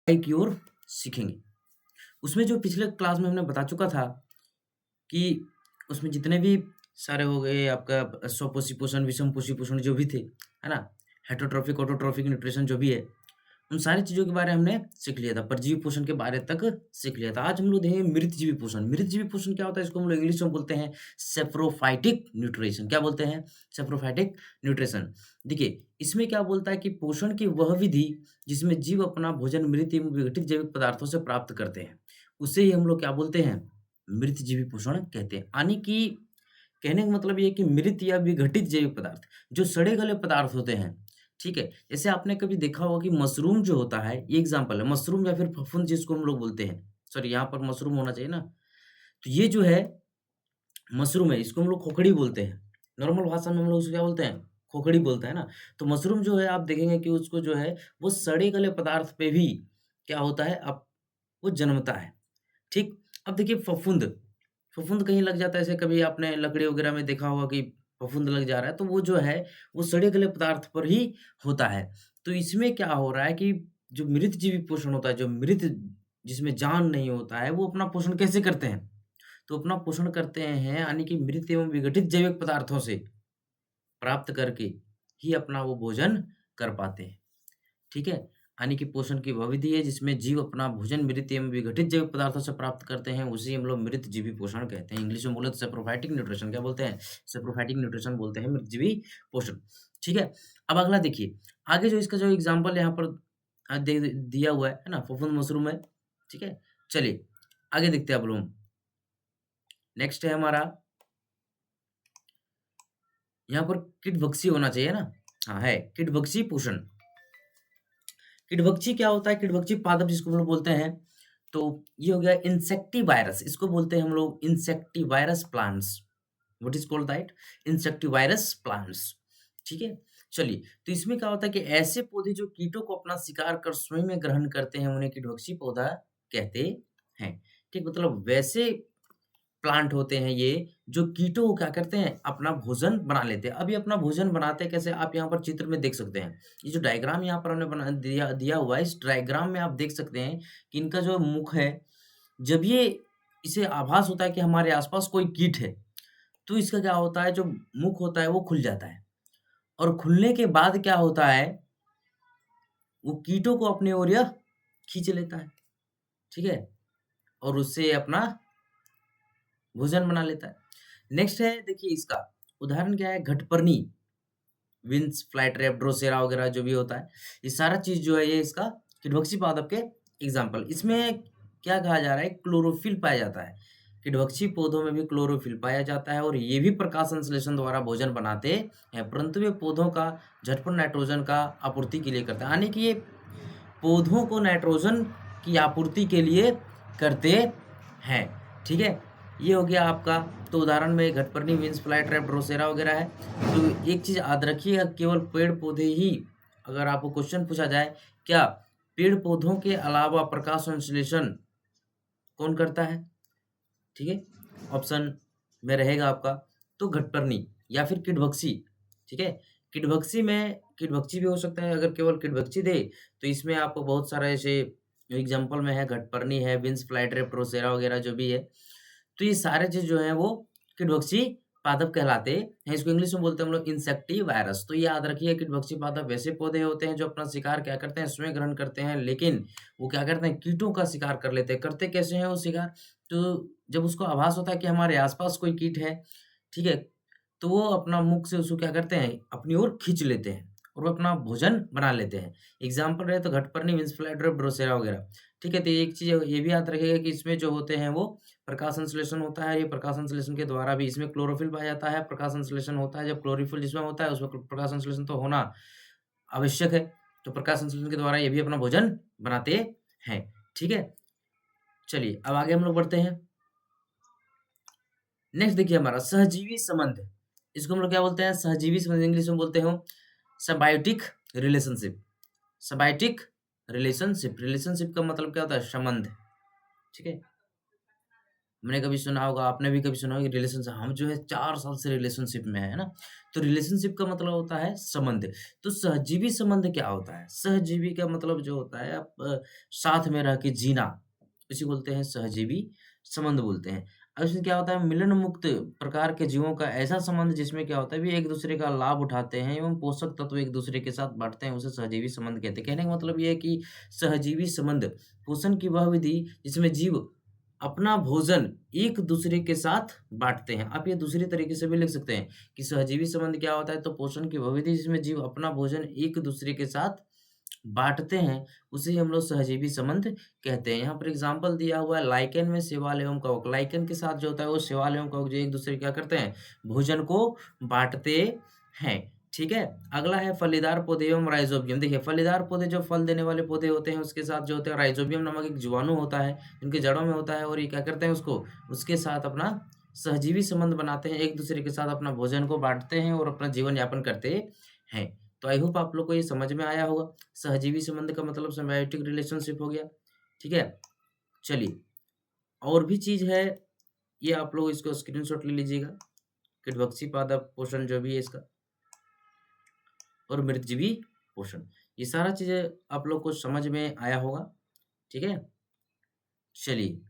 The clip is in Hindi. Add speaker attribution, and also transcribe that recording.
Speaker 1: की ओर सीखेंगे। उसमें जो पिछले क्लास में हमने बता चुका था कि उसमें जितने भी सारे हो गए आपका स्वपोषी पोषण, विषमपोषी पोषण जो भी थे, है ना? हेटेरोट्रॉफिक, ऑटोट्रॉफिक न्यूट्रिशन जो भी है, उन सारी चीज़ों के बारे में हमने सीख लिया था। परजीवी पोषण के बारे तक सीख लिया था। आज हम लोग देखेंगे मृतजीवी पोषण। मृतजीवी पोषण क्या होता है? इसको हम लोग इंग्लिश में बोलते हैं सेप्रोफाइटिक न्यूट्रिशन। क्या बोलते हैं? Saprophytic nutrition. देखिए, इसमें क्या बोलता है कि पोषण की वह विधि जिसमें जीव अपना भोजन मृत एवं विघटित जैविक पदार्थों से प्राप्त करते हैं, उसे ही हम लोग क्या बोलते हैं? मृतजीवी पोषण कहते हैं। यानी कि कहने का मतलब ये है कि मृत या विघटित जैविक पदार्थ, जो सड़े-गले पदार्थ होते हैं, ठीक है? जैसे आपने कभी देखा होगा कि मशरूम जो होता है, ये एग्ज़ाम्पल है, मशरूम या फिर फफूंद जिसको हम लोग बोलते हैं, सॉरी यहाँ पर मशरूम होना चाहिए ना, तो ये जो है मशरूम है, इसको हम लोग खोखड़ी बोलते हैं। नॉर्मल भाषा में हम लोग उसे क्या बोलते हैं? खोखड़ी बोलते हैं ना। तो मशरूम जो है आप देखेंगे कि उसको जो है, वो सड़े-गले पदार्थ पे भी क्या होता है वो जन्मता है, ठीक? अब देखिए फफूंद, फफूंद कहीं लग जाता है, ऐसे कभी आपने लकड़ी वगैरह में देखा होगा कि फफूंद लग जा रहा है, तो वो जो है, वो सड़े-गले पदार्थ पर ही होता है। तो इसमें क्या हो रहा है कि जो मृतजीवी पोषण होता है, जो मृत जिसमें जान नहीं होता है, वो अपना पोषण कैसे करते हैं? तो अपना पोषण करते हैं यानी कि मृत एवं विघटित जैविक पदार्थों से प्राप्त करके ही अपना वो भोजन कर पाते हैं। ठीक है? यानी कि पोषण की वह विधि है जिसमें जीव अपना भोजन मृत एवं विघटित जैविक पदार्थों से प्राप्त करते हैं, उसे हम लोग मृतजीवी पोषण कहते हैं। इंग्लिश में बोले तो सैप्रोफाइटिक न्यूट्रिशन क्या बोलते हैं? सैप्रोफाइटिक न्यूट्रिशन बोलते हैं मृतजीवी पोषण। ठीक है? अब अगला देखिए, आगे जो इसका जो एग्ज़ाम्पल यहाँ पर दे दिया हुआ है ना? फफूंद मशरूम है। ठीक है? चलिए, आगे देखते हैं अब लोग। नेक्स्ट है हमारा यहाँ पर कीटभक्षी होना चाहिए ना? हाँ, है कीटभक्षी पोषण। कीटभक्षी क्या होता है? कीटभक्षी पादप जिसको हम लोग बोलते हैं, तो ये हो गया इंसेक्टिवायरस, इसको बोलते हैं हम लोग insectivorous plants. What is called that? Insectivorous plants. ठीक है? चलिए, तो इसमें क्या होता है कि ऐसे पौधे जो कीटों को अपना शिकार कर स्वयं में ग्रहण करते हैं, उन्हें कीटभक्षी पौधा कहते हैं। ठीक, मतलब वैसे प्लांट होते हैं ये, जो कीटों को क्या करते हैं, अपना भोजन बना लेते हैं। अब ये अपना भोजन बनाते हैं कैसे? आप यहाँ पर चित्र में देख सकते हैं। ये जो डायग्राम यहाँ पर हमने बना दिया दिया हुआ है, इस डायग्राम में आप देख सकते हैं कि इनका जो मुख है, जब ये इसे आभास होता है कि हमारे आस-पास कोई कीट है, तो इसका क्या होता है, जो मुख होता है वो खुल जाता है और खुलने के बाद क्या होता है, वो कीटों को अपनी ओर यह खींच लेता है, ठीक है? और उससे अपना भोजन बना लेता है। नेक्स्ट है देखिए इसका, उदाहरण क्या है? घटपर्णी, विंस, फ्लाईट्रैप, ड्रोसेरा वगैरह जो भी होता है, ये सारा चीज़ जो है ये इसका कीटभक्षी पादप के एग्ज़ाम्पल। इसमें क्या कहा जा रहा है? क्लोरोफिल पाया जाता है। कीटभक्षी पौधों में भी क्लोरोफिल पाया जाता है और ये भी प्रकाश संश्लेषण द्वारा भोजन बनाते हैं, परंतु वे पौधों का झटपट नाइट्रोजन का आपूर्ति के लिए करते हैं। यानी कि ये पौधों को नाइट्रोजन की आपूर्ति के लिए करते हैं, ठीक है? ये हो गया आपका, तो उदाहरण में घटपर्णी, विंस, फ्लाईट्रैप, ड्रोसेरा वगैरह है। तो एक चीज़ याद रखिएगा, केवल पेड़-पौधे ही, अगर आपको क्वेश्चन पूछा जाए, क्या पेड़-पौधों के अलावा प्रकाश संश्लेषण कौन करता है? ठीक है? ऑप्शन में रहेगा आपका, तो घटपर्णी या फिर कीटभक्षी, ठीक है? कीटभक्षी में कीटभक्षी भी हो सकता है, अगर केवल कीटभक्षी दे, तो इसमें आपको बहुत सारा ऐसे एग्ज़ाम्पल में है, घटपर्णी है, विंस, फ्लाईट्रैप, ड्रोसेरा वगैरह जो भी है। तो ये सारे चीज़ जो हैं वो कीटभक्षी पादप कहलाते हैं। इसको इंग्लिश में बोलते हैं हम लोग इंसेक्टिवायरस। तो ये याद रखिए, कीटभक्षी पादप वैसे पौधे होते हैं जो अपना शिकार क्या करते हैं? स्वयं ग्रहण करते हैं, लेकिन वो क्या करते हैं? कीटों का शिकार कर लेते हैं। करते कैसे हैं वो शिकार? तो जब उसको आभास होता है कि हमारे आस-पास कोई कीट है, ठीक है? तो वो अपना मुख से उसको क्या करते हैं? अपनी ओर खींच लेते हैं और वो अपना भोजन बना लेते हैं। एग्ज़ाम्पल रहे तो घटपर्णी, विंस फ्लाईट्रैप, ड्रोसेरा वगैरह। ठीक है? तो एक चीज़ ये भी याद रखिएगा कि इसमें जो होते हैं वो प्रकाश संश्लेषण होता है। ये प्रकाश संश्लेषण के द्वारा भी इसमें क्लोरोफिल पाया जाता है। प्रकाश संश्लेषण होता है, जब क्लोरोफिल जिसमें होता है उसमें प्रकाश संश्लेषण तो होना आवश्यक है। तो प्रकाश संश्लेषण के द्वारा ये भी अपना भोजन बनाते हैं। ठीक है? चलिए अब आगे हम लोग बढ़ते हैं। नेक्स्ट देखिए हमारा सहजीवी संबंध। इसको हम लोग क्या बोलते हैं? सहजीवी संबंध, इंग्लिश में बोलते हो symbiotic relationship. Symbiotic relationship, relationship का मतलब क्या होता है? संबंध, ठीक है? हमने कभी सुना होगा, आपने भी कभी सुना होगा कि रिलेशनशिप, हम जो है 4 साल से रिलेशनशिप में है ना? तो रिलेशनशिप का मतलब होता है संबंध। तो सहजीवी संबंध क्या होता है? सहजीवी का मतलब जो होता है आप साथ में रह के जीना, इसे बोलते हैं सहजीवी संबंध बोलते हैं। अब इसमें क्या होता है, मिलन मुक्त प्रकार के जीवों का ऐसा संबंध जिसमें क्या होता है, वे एक-दूसरे का लाभ उठाते हैं एवं पोषक तत्व एक-दूसरे के साथ बाँटते हैं, उसे सहजीवी संबंध कहते हैं। कहने का मतलब ये है कि सहजीवी संबंध पोषण की वह विधि जिसमें जीव अपना भोजन एक-दूसरे के साथ बाँटते हैं। आप ये दूसरी तरीके से भी लिख सकते हैं कि सहजीवी संबंध क्या होता है, तो पोषण की वह विधि जिसमें जीव अपना भोजन एक-दूसरे के साथ बाँटते हैं, उसे ही हम लोग सहजीवी संबंध कहते हैं। यहाँ पर एग्ज़ाम्पल दिया हुआ है लाइकेन में शैवाल एवं कवक। लाइकेन के साथ जो होता है वो शैवाल एवं कवक जो एक-दूसरे क्या करते हैं, भोजन को बाँटते हैं। ठीक है? अगला है फलीदार पौधे एवं राइज़ोबियम। देखिए फलीदार पौधे जो फल देने वाले पौधे होते हैं उसके साथ जो होते हैं राइज़ोबियम नामक एक जीवाणु होता है, इनके जड़ों में होता है और ये क्या करते हैं उसको, उसके साथ अपना सहजीवी संबंध बनाते हैं, एक-दूसरे के साथ अपना भोजन को बाँटते हैं और अपना जीवन यापन करते हैं। तो आई होप आप लोग को ये समझ में आया होगा। सहजीवी संबंध का मतलब सिम्बायोटिक रिलेशनशिप हो गया, ठीक है? चलिए, और भी चीज़ है, ये आप लोग इसको स्क्रीनशॉट ले लीजिएगा, किटभक्षी पादप पोषण जो भी है इसका, और मृतजीवी पोषण। ये सारा चीज़ें आप लोग को समझ में आया होगा, ठीक है? चलिए।